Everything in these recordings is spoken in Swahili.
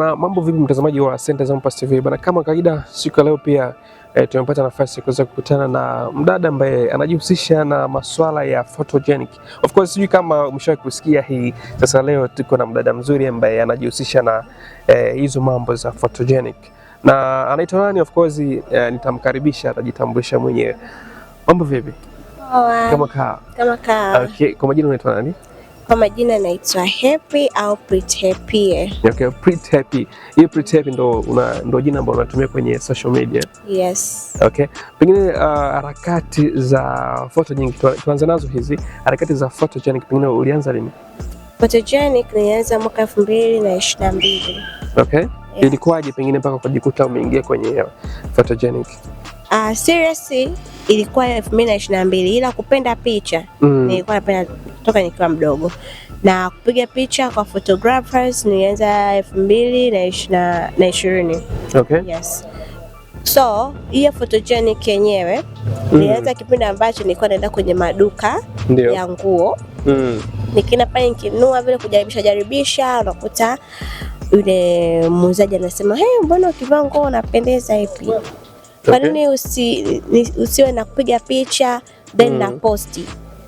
Na mambo vipi mtazamaji wa St. Examples TV bana, kama kawaida siku ya leo pia tumepata nafasi ya kuweza kukutana na mdada ambaye anajihusisha na masuala ya photogenic. Of course sijui kama umeshawahi kusikia hii. Sasa leo tuko na mdada mzuri ambaye anajihusisha na hizo mambo za photogenic. Na anaitwa nani? Of course nitamkaribisha, atajitambulisha mwenyewe. Mambo vipi? Kama kaa. Okay, kwa majina unaitwa nani? Kwa majina naitwa Happy au Pretty Happy. Okay, Pretty Happy. Hiyo Pretty Happy ndo jina ambalo unatumia kwenye social media? Yes. Okay. Pengine harakati za photogenic tuanze nazo hizi. Harakati za photogenic pengine ulianza lini? Photogenic nilianza mwaka 2022. Okay. Yes. Ilikuwaje pengine mpaka kujikuta umeingia kwenye photogenic? Seriously ilikuwa 2022 ila kupenda picha nilikuwa napenda toka nikiwa mdogo, na kupiga picha kwa photographers nilianza 2020. Okay. Yes. So hiyo photogenic yenyewe nilianza kipindi ambacho nilikuwa naenda kwenye maduka ya nguo. Nikienda pale nikinunua vile kujaribisha, unakuta yule muuzaji anasema, "Hey, mbona ukivaa nguo unapendeza hivi? Kwa nini usiwe na kupiga picha then na posti?"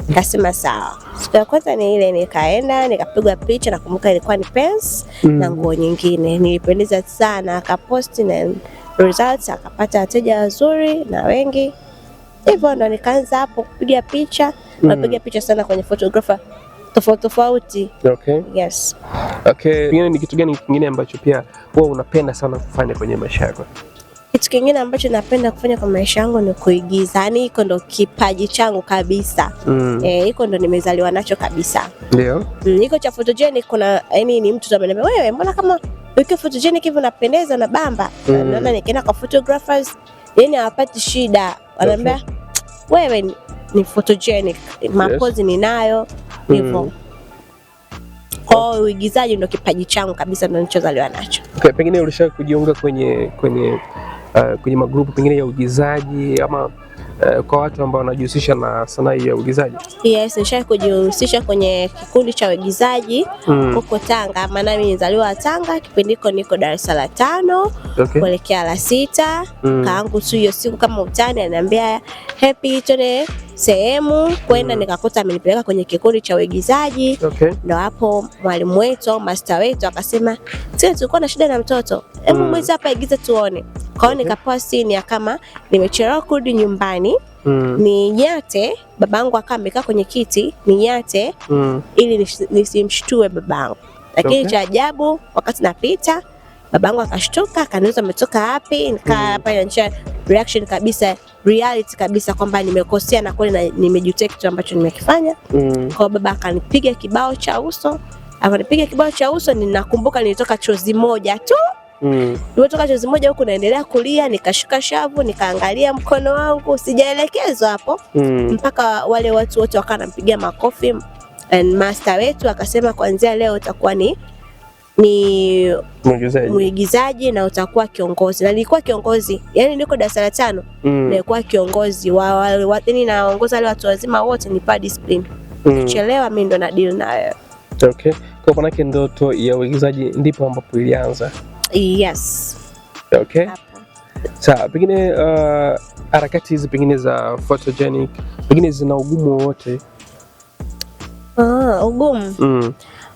Nikasema sawa. Siku ya kwanza ni ile nikaenda nikapiga picha, nakumbuka ilikuwa ni pants na nguo nyingine. Nilipendeza sana, akaposti na results akapata wateja wazuri na wengi. Hivyo ndo nikaanza hapo kupiga picha. Napiga picha sana kwenye photographer tofauti. Okay. Yes. Okay. Pengine ni kitu gani kingine ambacho pia wewe unapenda sana kufanya kwenye maisha yako? Kitu kingine ambacho napenda kufanya kwa maisha yangu ni kuigiza. Yaani iko ndo kipaji changu kabisa. Iko ndo nimezaliwa nacho kabisa. Ndio. Iko cha photogenic, kuna yaani ni mtu ameniambia, "Wewe mbona kama ukiwa photogenic hivi unapendeza na bamba?" Naona nikienda kwa photographers yaani hawapati shida. Wanaambia, "Wewe ni photogenic, mapozi ninayo." Hivyo. Kwa uigizaji ndo kipaji changu kabisa, ndo nilichozaliwa nacho. Okay, pengine ulishawahi kujiunga kwenye magrupu pengine ya uigizaji ama kwa watu ambao wanajihusisha na sanaa ya uigizaji? Yes, nishawahi kujihusisha kwenye kikundi cha uigizaji huko Tanga. Maana mimi nilizaliwa Tanga, kipindi niko darasa la 5 kuelekea la 6. Kaangu tu hiyo siku kama utani ananiambia, "Happy, twende sehemu kwenda." Nikakuta amenipeleka kwenye kikundi cha uigizaji. Ndio hapo mwalimu wetu au master wetu akasema, "Sisi tulikuwa na shida na mtoto. Hebu mwezi hapa igize tuone." Kwa hiyo nikapewa scene ya kama nimechelewa kurudi nyumbani, ni nyate, babangu akawa amekaa kwenye kiti, ni nyate ili nisimshtue babangu. Lakini cha ajabu wakati napita babangu akashtuka, akaniuliza umetoka wapi? Nikaa hapa inaonyesha reaction kabisa, reality kabisa kwamba nimekosea na kweli na nimejutia kitu ambacho nimekifanya. Kwa baba akanipiga kibao cha uso. Akanipiga kibao cha uso, ninakumbuka nilitoka chozi moja tu. Nimetoka chozi moja huku naendelea kulia, nikashika shavu, nikaangalia mkono wangu, sijaelekezwa hapo. Mpaka wale watu wote wakawa wanampigia makofi, and master wetu akasema kuanzia leo utakuwa ni muigizaji na utakuwa kiongozi. Na nilikuwa kiongozi. Yaani niko darasa la 5, nilikuwa kiongozi wa yaani naongoza wale watu wazima wote, ni pa discipline. Ukichelewa mimi ndo na deal na wewe. Okay. Kwa maana yake ndoto ya uigizaji ndipo ambapo ilianza. Yes. Okay. Sawa, pengine harakati hizi pengine za photogenic pengine zina ugumu wote? Ugumu.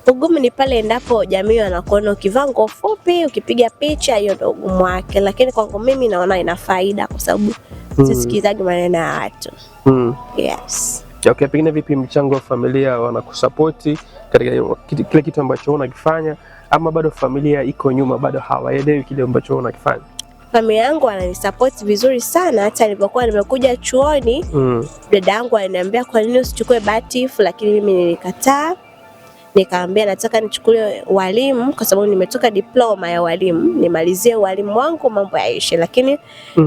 Ugumu ni pale endapo jamii wanakuona ukivaa nguo fupi, ukipiga picha, hiyo ndio ugumu wake. Lakini kwangu mimi naona ina faida kwa sababu sisikizagi maneno ya watu. Yes. Okay, pengine vipi mchango wa familia wanakusapoti katika kile kitu ambacho unakifanya, ama bado familia iko nyuma, bado hawaelewi kile ambacho unakifanya? Familia yangu wananisupport vizuri sana. Hata nilipokuwa nimekuja chuoni, dada yangu aliniambia kwa nini usichukue batifu, lakini mimi nilikataa. Nikamwambia nataka nichukue walimu kwa sababu nimetoka diploma ya walimu, nimalizie walimu wangu mambo yaishe. Lakini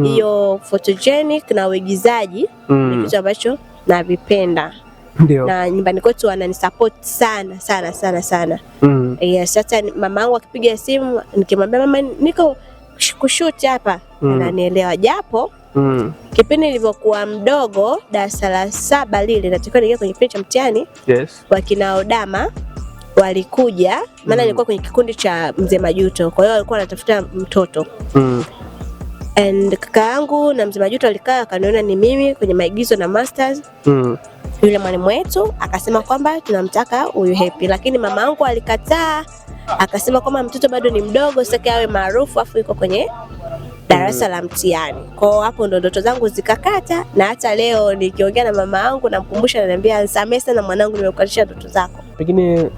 hiyo photogenic na uigizaji ni kitu ambacho navipenda. Ndio. Na nyumbani kwetu wananisupport sana sana sana sana. Yes, hata mama yangu akipiga simu nikimwambia mama niko kushoot hapa, ananielewa. Japo kipindi nilivyokuwa mdogo darasa la 7 lile natakiwa niingie kwenye kipindi cha mtihani. Yes. Wakina Odama walikuja, maana nilikuwa kwenye kikundi cha Mzee Majuto, kwa hiyo walikuwa wanatafuta mtoto. And kaka yangu na Mzee Majuto alikaa akaniona ni mimi kwenye maigizo na masters. Yule mwalimu wetu akasema kwamba tunamtaka huyu Happy, lakini mama yangu alikataa, akasema kwamba mtoto bado ni mdogo, sitaki awe maarufu afu yuko kwenye darasa la mtihani. Kwa hapo ndo ndoto zangu zikakata, na hata leo nikiongea na mama yangu namkumbusha, ananiambia nisamehe sana mwanangu, nimekukatisha ndoto zako. Pengine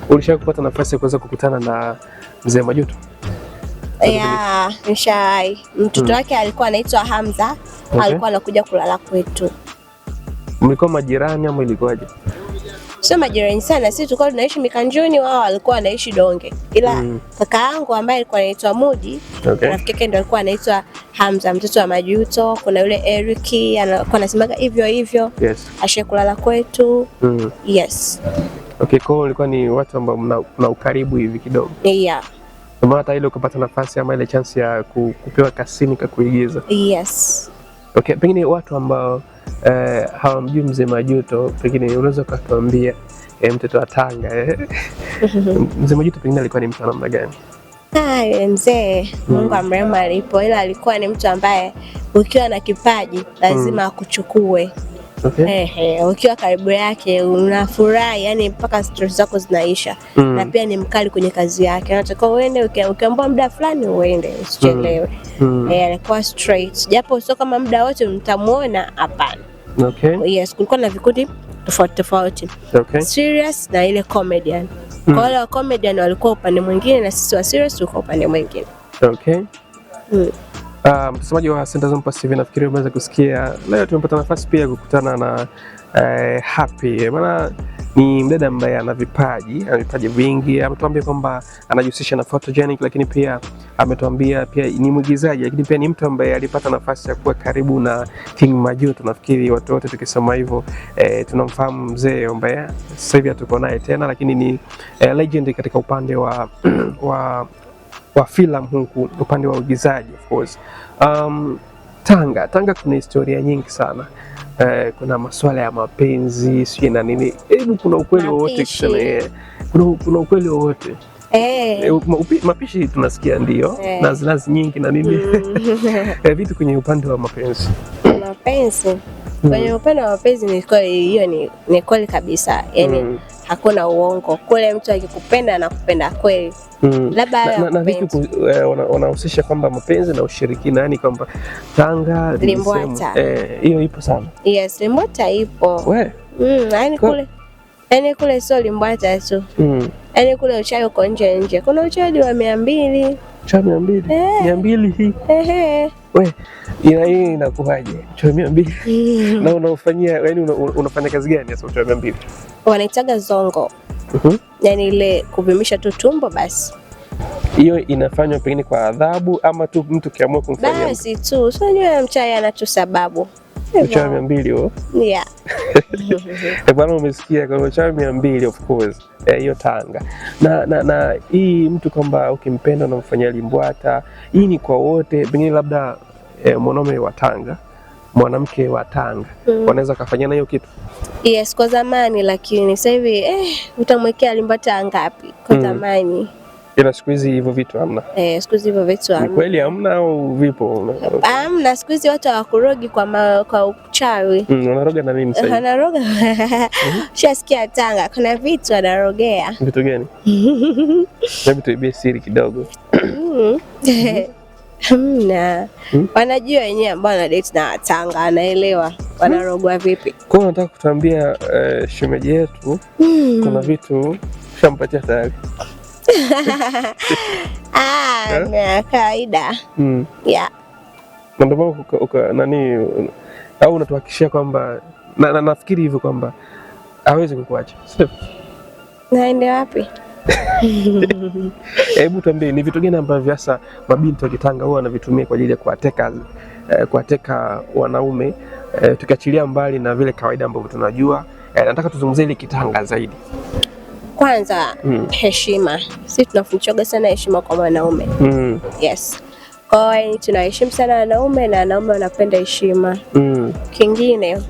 ulishawahi kupata nafasi ya kuweza kukutana na Mzee Majuto? Yeah, nishai. Mtoto wake alikuwa anaitwa Hamza. Alikuwa anakuja kulala kwetu. Mlikuwa majirani ama ilikuwaje? Sio majirani sana, sisi tulikuwa tunaishi Mikanjuni, wao walikuwa wanaishi Donge. Ila kaka yangu ambaye alikuwa anaitwa Mudi, rafiki yake ndo alikuwa anaitwa Hamza, mtoto wa Majuto. Kuna yule Eric anakuwa anasemaga hivyo hivyo. Yes. Ashe kulala kwetu. Yes. Okay, kwa hiyo ilikuwa ni watu ambao mna ukaribu hivi kidogo. Yeah. Kama hata ile ukapata nafasi ama ile chance ya kupewa kasini ka kuigiza. Yes. Okay, pengine watu ambao hawamjui Mzee Majuto, pengine unaweza kutuambia mtoto wa Tanga Mzee Majuto pengine alikuwa ni mtu namna gani? Yule mzee Mungu amrehemu alipo, ila alikuwa ni mtu ambaye ukiwa na kipaji lazima akuchukue. Okay. Ukiwa karibu yake unafurahi, yani mpaka stress zako zinaisha. Na pia ni mkali kwenye kazi yake. Anataka uende, ukiambiwa muda fulani uende, usichelewe. Alikuwa straight. Japo sio kama muda wote mtamuona, hapana. Okay. Yes, kulikuwa na vikundi tofauti. Okay. Serious na ile comedian. Kwa wale wa comedian walikuwa upande mwingine na sisi wa serious tulikuwa upande mwingine. Okay. Mtazamaji wa Center Zone Pass TV, nafikiri umeweza kusikia leo tumepata nafasi pia kukutana na Happy. Maana ni mdada ambaye ana vipaji vingi. Ametuambia kwamba anajihusisha na photogenic, lakini pia ametuambia pia ni mwigizaji, lakini pia ni mtu ambaye alipata nafasi ya kuwa karibu na King Majuto. Nafikiri watu wote tukisema hivyo tunamfahamu mzee ambaye sasa hivi hatuko naye tena, lakini ni legend katika upande wa filamu huku, upande wa uigizaji of course. Tanga kuna historia nyingi sana. Kuna masuala ya mapenzi, sio na nini. Hebu kuna ukweli wowote kusema kuna ukweli wowote? Mapishi tunasikia ndio, nazi nyingi na nini. Vitu kwenye upande wa mapenzi. Kwenye upande wa mapenzi ni kweli, hiyo ni kweli kabisa. Yaani hakuna uongo. Kule mtu akikupenda anakupenda kweli. Labda na vipi wanahusisha kwamba mapenzi na ushirikina, yani kwamba Tanga Limbwata. Hiyo ipo sana. Yes, Limbwata ipo. Yani kule sio Limbwata tu. Yani kule uchawi uko nje. Kuna uchawi wa 200. Uchawi 200 hii. Hii inakuwaje? Uchawi 200. Na unafanyia, yani unafanya kazi gani sasa uchawi 200? Wanaitaga zongo. Yani ile kuvimisha tu tumbo basi. Hiyo inafanywa pengine kwa adhabu ama tu mtu kiamua kumfanyia? Basi tu. Sio yule mchawi ana tu sababu. Uchawi 200 huo? Yeah. Bwana umesikia, kwa uchawi 200 of course. Hiyo Tanga. Na hii mtu kwamba ukimpenda unamfanyia limbwata, hii ni kwa wote, pengine labda mwanaume wa Tanga, mwanamke wa Tanga wanaweza kufanyana hiyo kitu? Yes, kwa zamani, lakini sasa hivi utamwekea limbwata ngapi kwa zamani? Ila siku hizi hivyo vitu hamna. Siku hizi hivyo vitu hamna. Ni kweli hamna au vipo? Hamna, siku hizi watu hawakurogi kwa uchawi. Wanaroga na nini sasa? Wanaroga. Shasikia Tanga kuna vitu wanarogea. Vitu gani? Hebu tuibie siri kidogo. Wanajua wenyewe ambao wana date na Tanga, anaelewa wanarogwa vipi. Kwa hiyo nataka kutuambia shemeji yetu kuna vitu shampatia tayari. Na kawaida. Yeah. Ndio nani au unatuhakikishia kwamba nafikiri hivyo kwamba hawezi kukuacha. Naende wapi? Hebu tuambie ni vitu gani ambavyo hasa mabinti wa Kitanga huwa wanavitumia kwa ajili ya kuwateka wanaume, tukiachilia mbali na vile kawaida ambavyo tunajua. Nataka tuzungumzie ile Kitanga zaidi. Kwanza heshima. Sisi tunafundishwa sana heshima kwa wanaume. Yes. Kwa hiyo tunaheshimu sana wanaume na wanaume wanapenda heshima. Kingine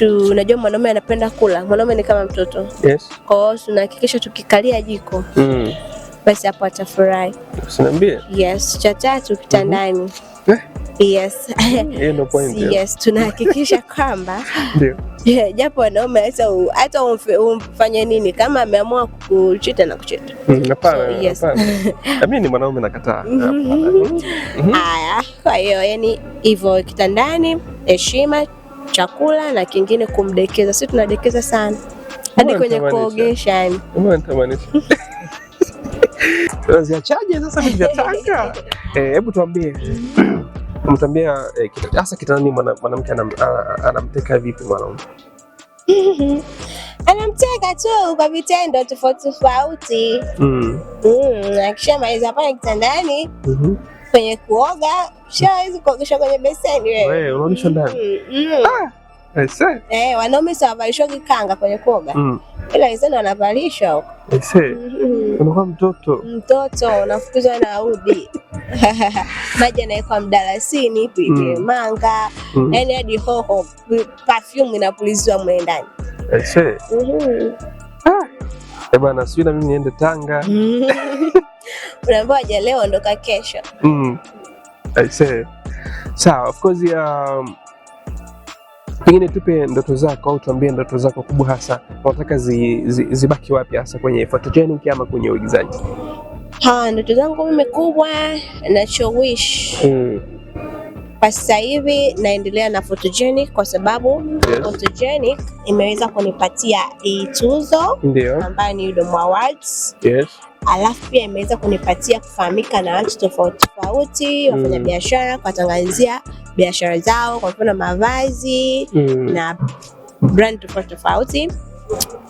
unajua mwanaume anapenda kula, mwanaume ni kama mtoto. Yes. Kwa hiyo tunahakikisha tukikalia jiko basi hapo atafurahi. Usiniambie. Yes. Cha tatu kitandani. Yes. Hiyo ndio point. Yes, tunahakikisha kwamba ndio. Japo wanaume hata umfanye nini, kama ameamua kuchita na kuchita. Hapana. Hapana. Mimi ni mwanaume nakataa. Haya, kwa hiyo yani hivyo kitandani, heshima, chakula na kingine kumdekeza. Sisi tunadekeza sana. Hadi kwenye kuogesha yani. Unatamanisha. Unaziachaje sasa vitu vya Tanga? Hebu tuambie. Mtambia hasa kitandani mwanamke anamteka vipi mwanaume? Anamteka tu kwa vitendo tofauti. Akishamaliza pale kitandani, kwenye kuoga, shawezi kuogesha kwenye beseni wewe. Wewe unaogesha ndani? Wanaume sio wavalishwa kanga kwenye kuoga. Ila wenzao wanavalishwa huko. Unakuwa mtoto unafukuzwa na udi. Maji yanawekwa mdalasini, pilipili manga, yani hadi hoho, perfume inapulizwa mle ndani. Bwana, sio na mimi niende Tanga. Unaambiwa je, leo ondoka kesho. Sawa, of course pengine tupe ndoto zako au tuambie ndoto zako kubwa hasa unataka zibaki wapi hasa kwenye photogenic ama kwenye uigizaji? Ndoto zangu mimi kubwa nacho wish. Kwa sasa hivi naendelea na photogenic kwa sababu photogenic imeweza kunipatia tuzo ambayo ni UDOM Awards. Alafu pia imeweza kunipatia kufahamika na watu tofauti, wafanya biashara, kuwatangazia biashara zao, kwa mfano mavazi na brand tofauti.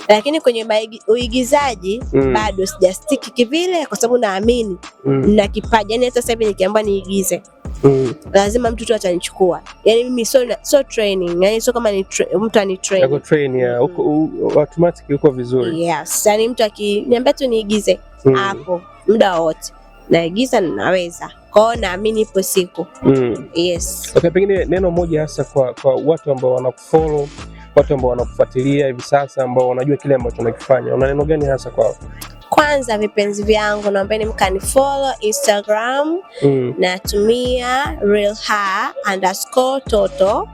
Lakini kwenye uigizaji bado sijastiki kivile kwa sababu naamini na kipaji. Yani hata sasa hivi nikiambiwa niigize, lazima mtu tu atanichukua. Yani mimi so training, yani sio kama ni mtu anitrain. Yako train ya automatic uko vizuri. Yes, yani mtu akiniambia tu niigize hapo muda wote naigiza na naweza. Kwa hiyo naamini ipo siku. Yes. Okay, pengine neno moja hasa kwa watu ambao wanakufollow, watu ambao wanakufuatilia hivi sasa, ambao wanajua kile ambacho unakifanya, una neno gani hasa kwao? Kwanza vipenzi vyangu, naombeni mkanifollow Instagram, natumia realhair_toto.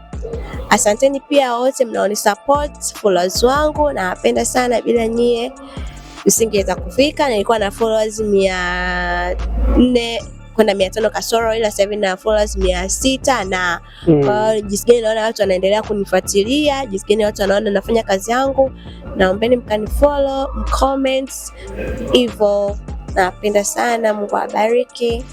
Asanteni pia wote mnaonisupport, followers wangu, napenda sana, bila nyie nisingeweza kufika. Nilikuwa na followers 400 kwenda 500 kasoro, ila sasa hivi na followers 600 na kwa jinsi gani naona watu wanaendelea kunifuatilia, jinsi gani watu wanaona nafanya kazi yangu. Naombeni mkanifollow, mcomment hivyo. Napenda sana, Mungu awabariki.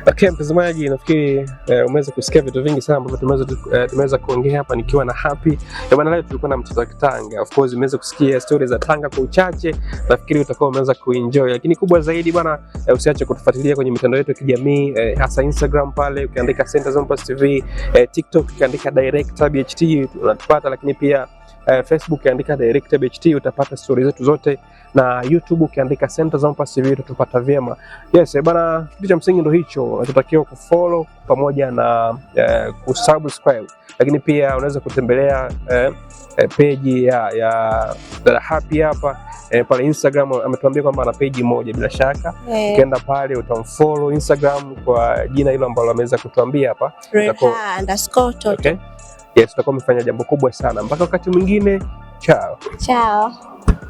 Okay, mtazamaji, nafikiri umeweza kusikia vitu vingi sana ambavyo tumeweza kuongea hapa nikiwa na Happy. Bwana, leo tulikuwa na mtoto wa Tanga. Of course umeweza kusikia stories za Tanga kwa uchache. Nafikiri utakuwa umeweza kuenjoy. Lakini kubwa zaidi bwana, usiache kutufuatilia kwenye mitandao yetu ya kijamii, hasa Instagram pale ukiandika Center Zone Plus TV, TikTok ukiandika Director BHT unatupata, lakini pia Facebook ukiandika Director BHT utapata stories zetu zote, na YouTube ukiandika Center Zone Plus TV utapata vyema. Yes, bwana, kitu cha msingi ndio hicho. Unatakiwa kufollow pamoja na kusubscribe. Lakini pia unaweza kutembelea page ya Dada Happy hapa pale Instagram. Ametuambia kwamba ana page moja, bila shaka ukienda pale utamfollow Instagram kwa jina hilo ambalo ameweza kutuambia hapa, _toto. Okay. Yes, tutakuwa tumefanya jambo kubwa sana. Mpaka wakati mwingine, ciao. Ciao.